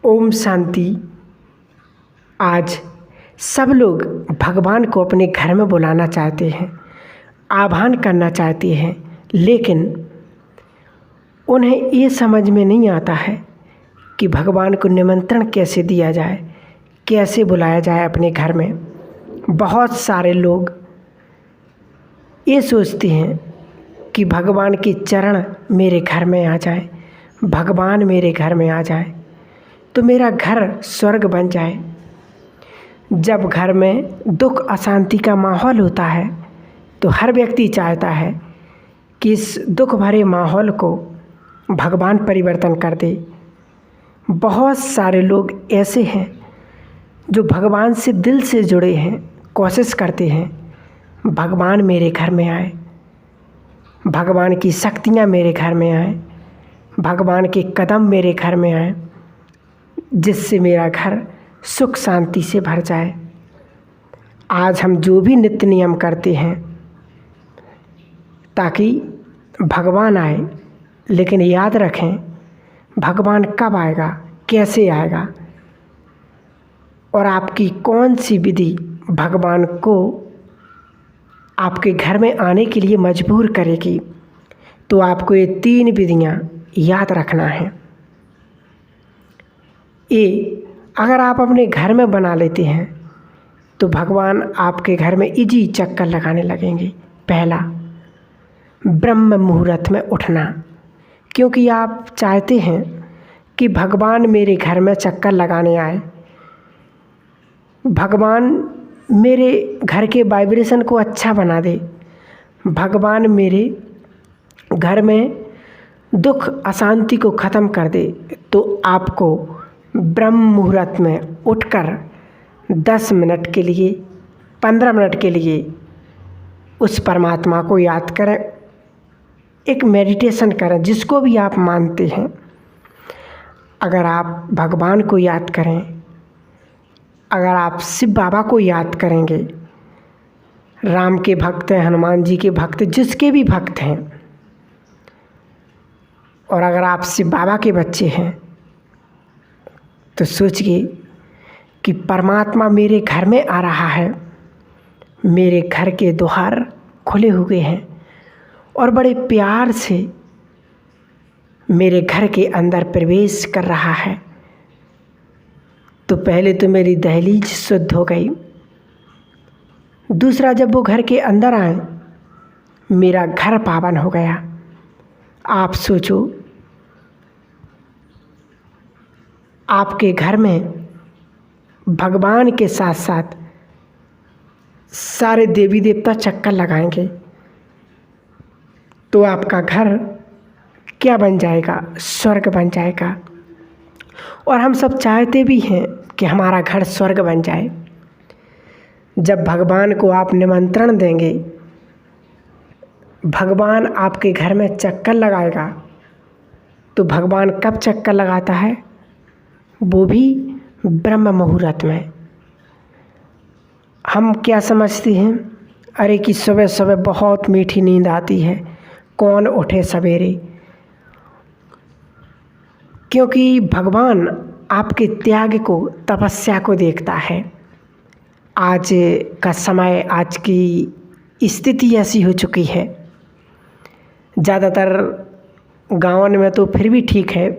ओम शांति। आज सब लोग भगवान को अपने घर में बुलाना चाहते हैं, आह्वान करना चाहते हैं, लेकिन उन्हें ये समझ में नहीं आता है कि भगवान को निमंत्रण कैसे दिया जाए, कैसे बुलाया जाए अपने घर में। बहुत सारे लोग ये सोचते हैं कि भगवान के चरण मेरे घर में आ जाए, भगवान मेरे घर में आ जाए तो मेरा घर स्वर्ग बन जाए। जब घर में दुख अशांति का माहौल होता है तो हर व्यक्ति चाहता है कि इस दुख भरे माहौल को भगवान परिवर्तन कर दे। बहुत सारे लोग ऐसे हैं जो भगवान से दिल से जुड़े हैं, कोशिश करते हैं भगवान मेरे घर में आए, भगवान की शक्तियाँ मेरे घर में आए, भगवान के कदम मेरे घर में आए, जिससे मेरा घर सुख शांति से भर जाए। आज हम जो भी नित्य नियम करते हैं ताकि भगवान आए, लेकिन याद रखें भगवान कब आएगा, कैसे आएगा और आपकी कौन सी विधि भगवान को आपके घर में आने के लिए मजबूर करेगी। तो आपको ये 3 विधियाँ याद रखना है। ये अगर आप अपने घर में बना लेते हैं तो भगवान आपके घर में इजी चक्कर लगाने लगेंगे। पहला, ब्रह्म मुहूर्त में उठना, क्योंकि आप चाहते हैं कि भगवान मेरे घर में चक्कर लगाने आए, भगवान मेरे घर के वाइब्रेशन को अच्छा बना दे, भगवान मेरे घर में दुख अशांति को ख़त्म कर दे। तो आपको ब्रह्म मुहूर्त में उठकर 10 मिनट के लिए, 15 मिनट के लिए उस परमात्मा को याद करें, एक मेडिटेशन करें, जिसको भी आप मानते हैं। अगर आप भगवान को याद करें, अगर आप शिव बाबा को याद करेंगे, राम के भक्त हैं, हनुमान जी के भक्त, जिसके भी भक्त हैं, और अगर आप शिव बाबा के बच्चे हैं तो सोचिए कि परमात्मा मेरे घर में आ रहा है, मेरे घर के द्वार खुले हुए हैं और बड़े प्यार से मेरे घर के अंदर प्रवेश कर रहा है। तो पहले तो मेरी दहलीज शुद्ध हो गई। दूसरा, जब वो घर के अंदर आए मेरा घर पावन हो गया। आप सोचो, आपके घर में भगवान के साथ साथ सारे देवी देवता चक्कर लगाएंगे तो आपका घर क्या बन जाएगा? स्वर्ग बन जाएगा। और हम सब चाहते भी हैं कि हमारा घर स्वर्ग बन जाए। जब भगवान को आप निमंत्रण देंगे, भगवान आपके घर में चक्कर लगाएगा। तो भगवान कब चक्कर लगाता है? वो भी ब्रह्म मुहूर्त में। हम क्या समझते हैं, अरे कि सुबह सुबह बहुत मीठी नींद आती है, कौन उठे सवेरे। क्योंकि भगवान आपके त्याग को, तपस्या को देखता है। आज का समय, आज की स्थिति ऐसी हो चुकी है, ज़्यादातर गाँव में तो फिर भी ठीक है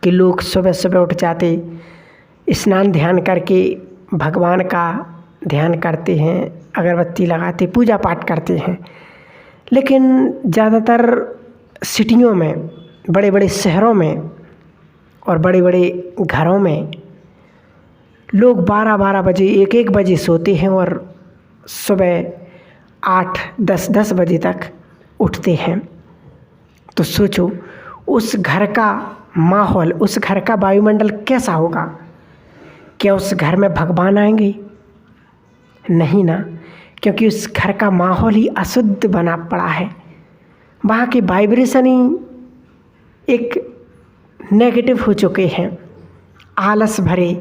कि लोग सुबह सुबह उठ जाते, स्नान ध्यान करके भगवान का ध्यान करते हैं, अगरबत्ती लगाते, पूजा पाठ करते हैं। लेकिन ज़्यादातर सिटियों में, बड़े बड़े शहरों में और बड़े बड़े घरों में लोग 12-12 बजे, 1-1 बजे सोते हैं और सुबह 8-10 बजे तक उठते हैं। तो सोचो उस घर का माहौल, उस घर का वायुमंडल कैसा होगा? क्या उस घर में भगवान आएंगे? नहीं ना, क्योंकि उस घर का माहौल ही अशुद्ध बना पड़ा है। वहाँ के वाइब्रेशन ही एक नेगेटिव हो चुके हैं, आलस भरे,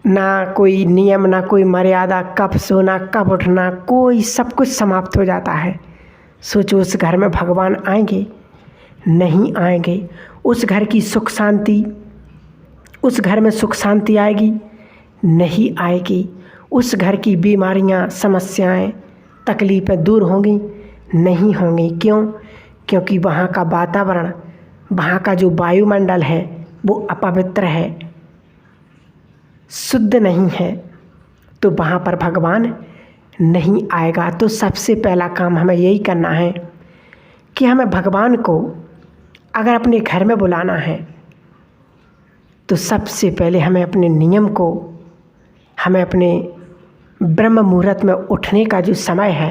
ना कोई नियम, ना कोई मर्यादा, कब सोना, कब उठना, कोई, सब कुछ समाप्त हो जाता है। सोचो उस घर में भगवान आएंगे? नहीं आएंगे। उस घर की सुख शांति उस घर में सुख शांति आएगी? नहीं आएगी। उस घर की बीमारियां, समस्याएं, तकलीफ़ें दूर होंगी? नहीं होंगी। क्यों? क्योंकि वहाँ का वातावरण, वहाँ का जो वायुमंडल है वो अपवित्र है, शुद्ध नहीं है, तो वहाँ पर भगवान नहीं आएगा। तो सबसे पहला काम हमें यही करना है कि हमें भगवान को अगर अपने घर में बुलाना है तो सबसे पहले हमें अपने नियम को, हमें अपने ब्रह्म मुहूर्त में उठने का जो समय है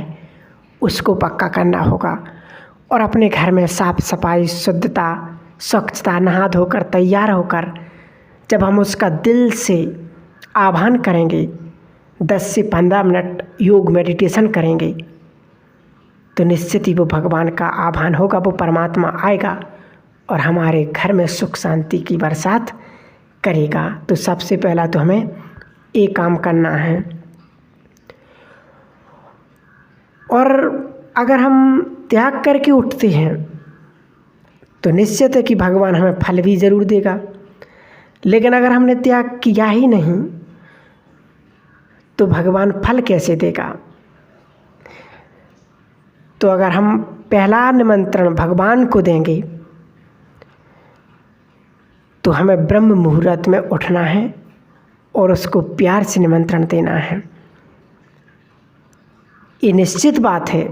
उसको पक्का करना होगा और अपने घर में साफ सफाई, शुद्धता, स्वच्छता, नहा धोकर तैयार होकर जब हम उसका दिल से आह्वान करेंगे, 10 से 15 मिनट योग मेडिटेशन करेंगे तो निश्चित ही वो भगवान का आह्वान होगा, वो परमात्मा आएगा और हमारे घर में सुख शांति की बरसात करेगा। तो सबसे पहला तो हमें एक काम करना है। और अगर हम त्याग करके उठते हैं तो निश्चित है कि भगवान हमें फल भी ज़रूर देगा। लेकिन अगर हमने त्याग किया ही नहीं तो भगवान फल कैसे देगा? तो अगर हम पहला निमंत्रण भगवान को देंगे तो हमें ब्रह्म मुहूर्त में उठना है और उसको प्यार से निमंत्रण देना है। ये निश्चित बात है।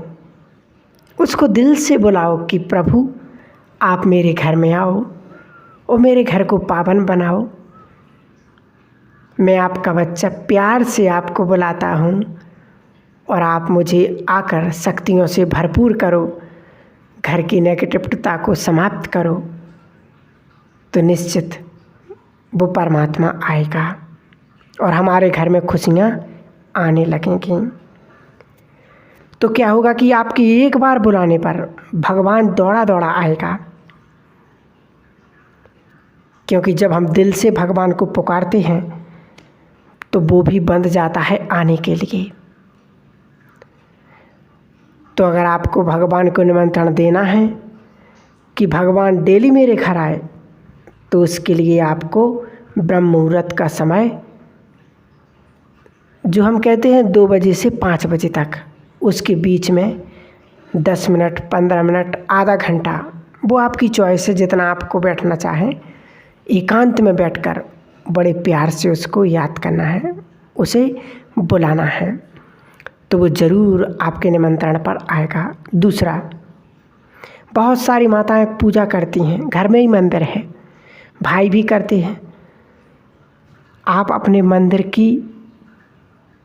उसको दिल से बुलाओ कि प्रभु आप मेरे घर में आओ और मेरे घर को पावन बनाओ। मैं आपका बच्चा प्यार से आपको बुलाता हूँ और आप मुझे आकर शक्तियों से भरपूर करो, घर की नेगेटिविटी को समाप्त करो। तो निश्चित वो परमात्मा आएगा और हमारे घर में खुशियाँ आने लगेंगी। तो क्या होगा कि आपकी एक बार बुलाने पर भगवान दौड़ा दौड़ा आएगा, क्योंकि जब हम दिल से भगवान को पुकारते हैं तो वो भी बंध जाता है आने के लिए। तो अगर आपको भगवान को निमंत्रण देना है कि भगवान डेली मेरे घर आए तो उसके लिए आपको ब्रह्म मुहूर्त का समय, जो हम कहते हैं 2 बजे से 5 बजे तक, उसके बीच में 10 मिनट, 15 मिनट, आधा घंटा, वो आपकी चॉइस है, जितना आपको बैठना चाहें, एकांत में बैठकर बड़े प्यार से उसको याद करना है, उसे बुलाना है, तो वो ज़रूर आपके निमंत्रण पर आएगा। दूसरा, बहुत सारी माताएं पूजा करती हैं, घर में ही मंदिर है, भाई भी करते हैं। आप अपने मंदिर की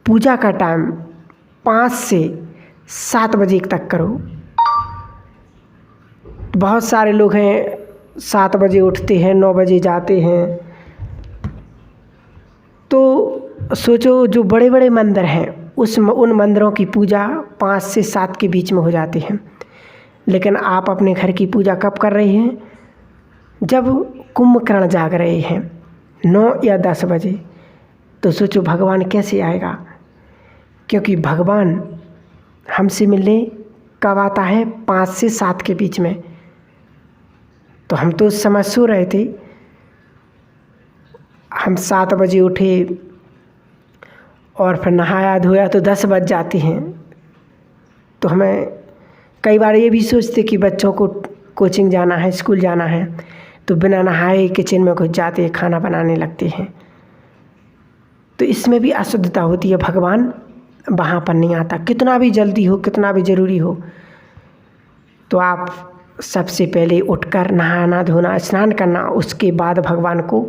पूजा का टाइम 5 से 7 बजे तक करो। बहुत सारे लोग हैं 7 बजे उठते हैं, 9 बजे जाते हैं। तो सोचो जो बड़े बड़े मंदिर हैं उन मंदिरों की पूजा 5 से 7 के बीच में हो जाती है। लेकिन आप अपने घर की पूजा कब कर रहे हैं? जब कुंभकर्ण जाग रहे हैं 9 या 10 बजे। तो सोचो भगवान कैसे आएगा? क्योंकि भगवान हमसे मिलने कब आता है? 5 से 7 के बीच में। तो हम तो उस समय सो रहे थे, हम 7 बजे उठे और फिर नहाया धोया तो 10 बज जाते हैं। तो हमें कई बार ये भी सोचते कि बच्चों को कोचिंग जाना है, स्कूल जाना है, तो बिना नहाए किचन में घुस जाते हैं, खाना बनाने लगते हैं। तो इसमें भी अशुद्धता होती है, भगवान वहाँ पर नहीं आता। कितना भी जल्दी हो, कितना भी ज़रूरी हो, तो आप सबसे पहले उठकर नहाना धोना, स्नान करना, उसके बाद भगवान को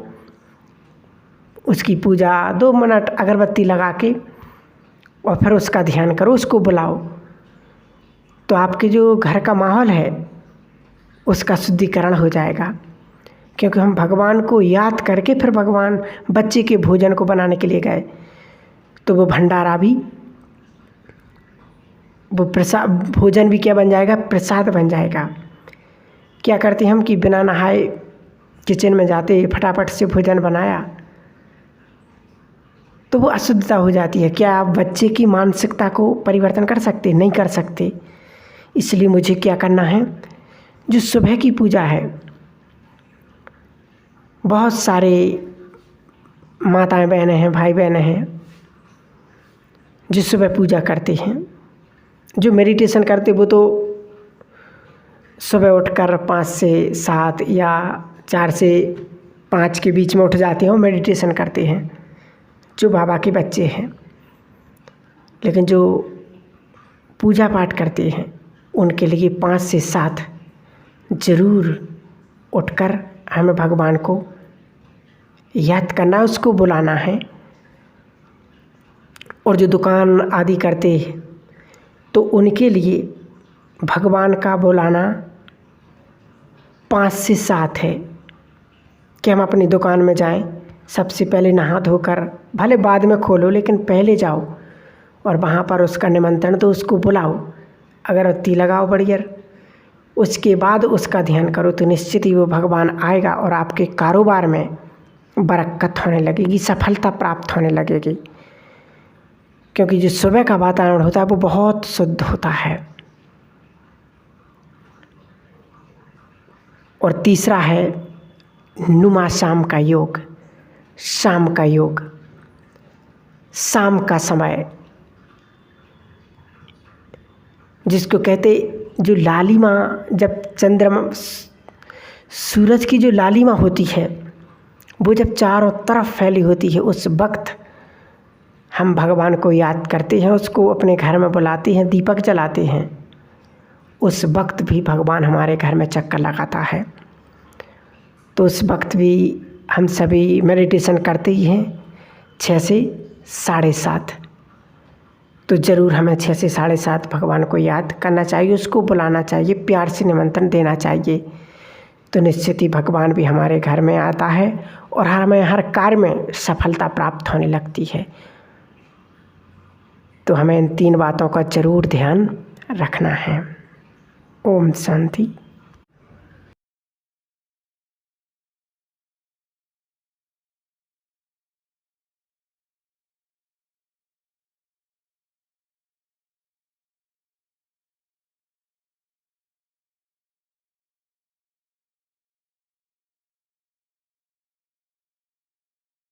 उसकी पूजा 2 मिनट अगरबत्ती लगा के और फिर उसका ध्यान करो, उसको बुलाओ। तो आपके जो घर का माहौल है उसका शुद्धिकरण हो जाएगा। क्योंकि हम भगवान को याद करके फिर भगवान बच्चे के भोजन को बनाने के लिए गए, तो वो भंडारा भी, वो प्रसाद, भोजन भी क्या बन जाएगा? प्रसाद बन जाएगा। क्या करते हम कि बिना नहाए किचन में जाते, फटाफट से भोजन बनाया, तो वो अशुद्धता हो जाती है। क्या आप बच्चे की मानसिकता को परिवर्तन कर सकते? नहीं कर सकते। इसलिए मुझे क्या करना है, जो सुबह की पूजा है, बहुत सारे माताएं बहनें हैं, भाई बहनें हैं जो सुबह पूजा करते हैं, जो मेडिटेशन करते वो तो सुबह उठकर 5 से 7 या 4 से 5 के बीच में उठ जाते हैं और मेडिटेशन करते हैं, जो बाबा के बच्चे हैं। लेकिन जो पूजा पाठ करते हैं उनके लिए 5 से 7 ज़रूर उठकर हमें भगवान को याद करना, उसको बुलाना है। और जो दुकान आदि करते हैं तो उनके लिए भगवान का बुलाना 5 से 7 है कि हम अपनी दुकान में जाएं, सबसे पहले नहा धोकर, भले बाद में खोलो लेकिन पहले जाओ और वहाँ पर उसका निमंत्रण तो उसको बुलाओ, अगरबत्ती लगाओ बढ़िया, उसके बाद उसका ध्यान करो तो निश्चित ही वो भगवान आएगा और आपके कारोबार में बरकत होने लगेगी, सफलता प्राप्त होने लगेगी। क्योंकि जो सुबह का वातावरण होता है वो बहुत शुद्ध होता है। और तीसरा है नुमा शाम का योग। शाम का योग, शाम का समय जिसको कहते, जो लालिमा, जब चंद्रमा सूरज की जो लालिमा होती है वो जब चारों तरफ फैली होती है, उस वक्त हम भगवान को याद करते हैं, उसको अपने घर में बुलाते हैं, दीपक जलाते हैं। उस वक्त भी भगवान हमारे घर में चक्कर लगाता है। तो उस वक्त भी हम सभी मेडिटेशन करते ही हैं 6 से 7:30। तो ज़रूर हमें 6 से 7:30 भगवान को याद करना चाहिए, उसको बुलाना चाहिए, प्यार से निमंत्रण देना चाहिए। तो निश्चित ही भगवान भी हमारे घर में आता है और हमें हर कार्य में सफलता प्राप्त होने लगती है। तो हमें इन 3 बातों का ज़रूर ध्यान रखना है। ओम शांति।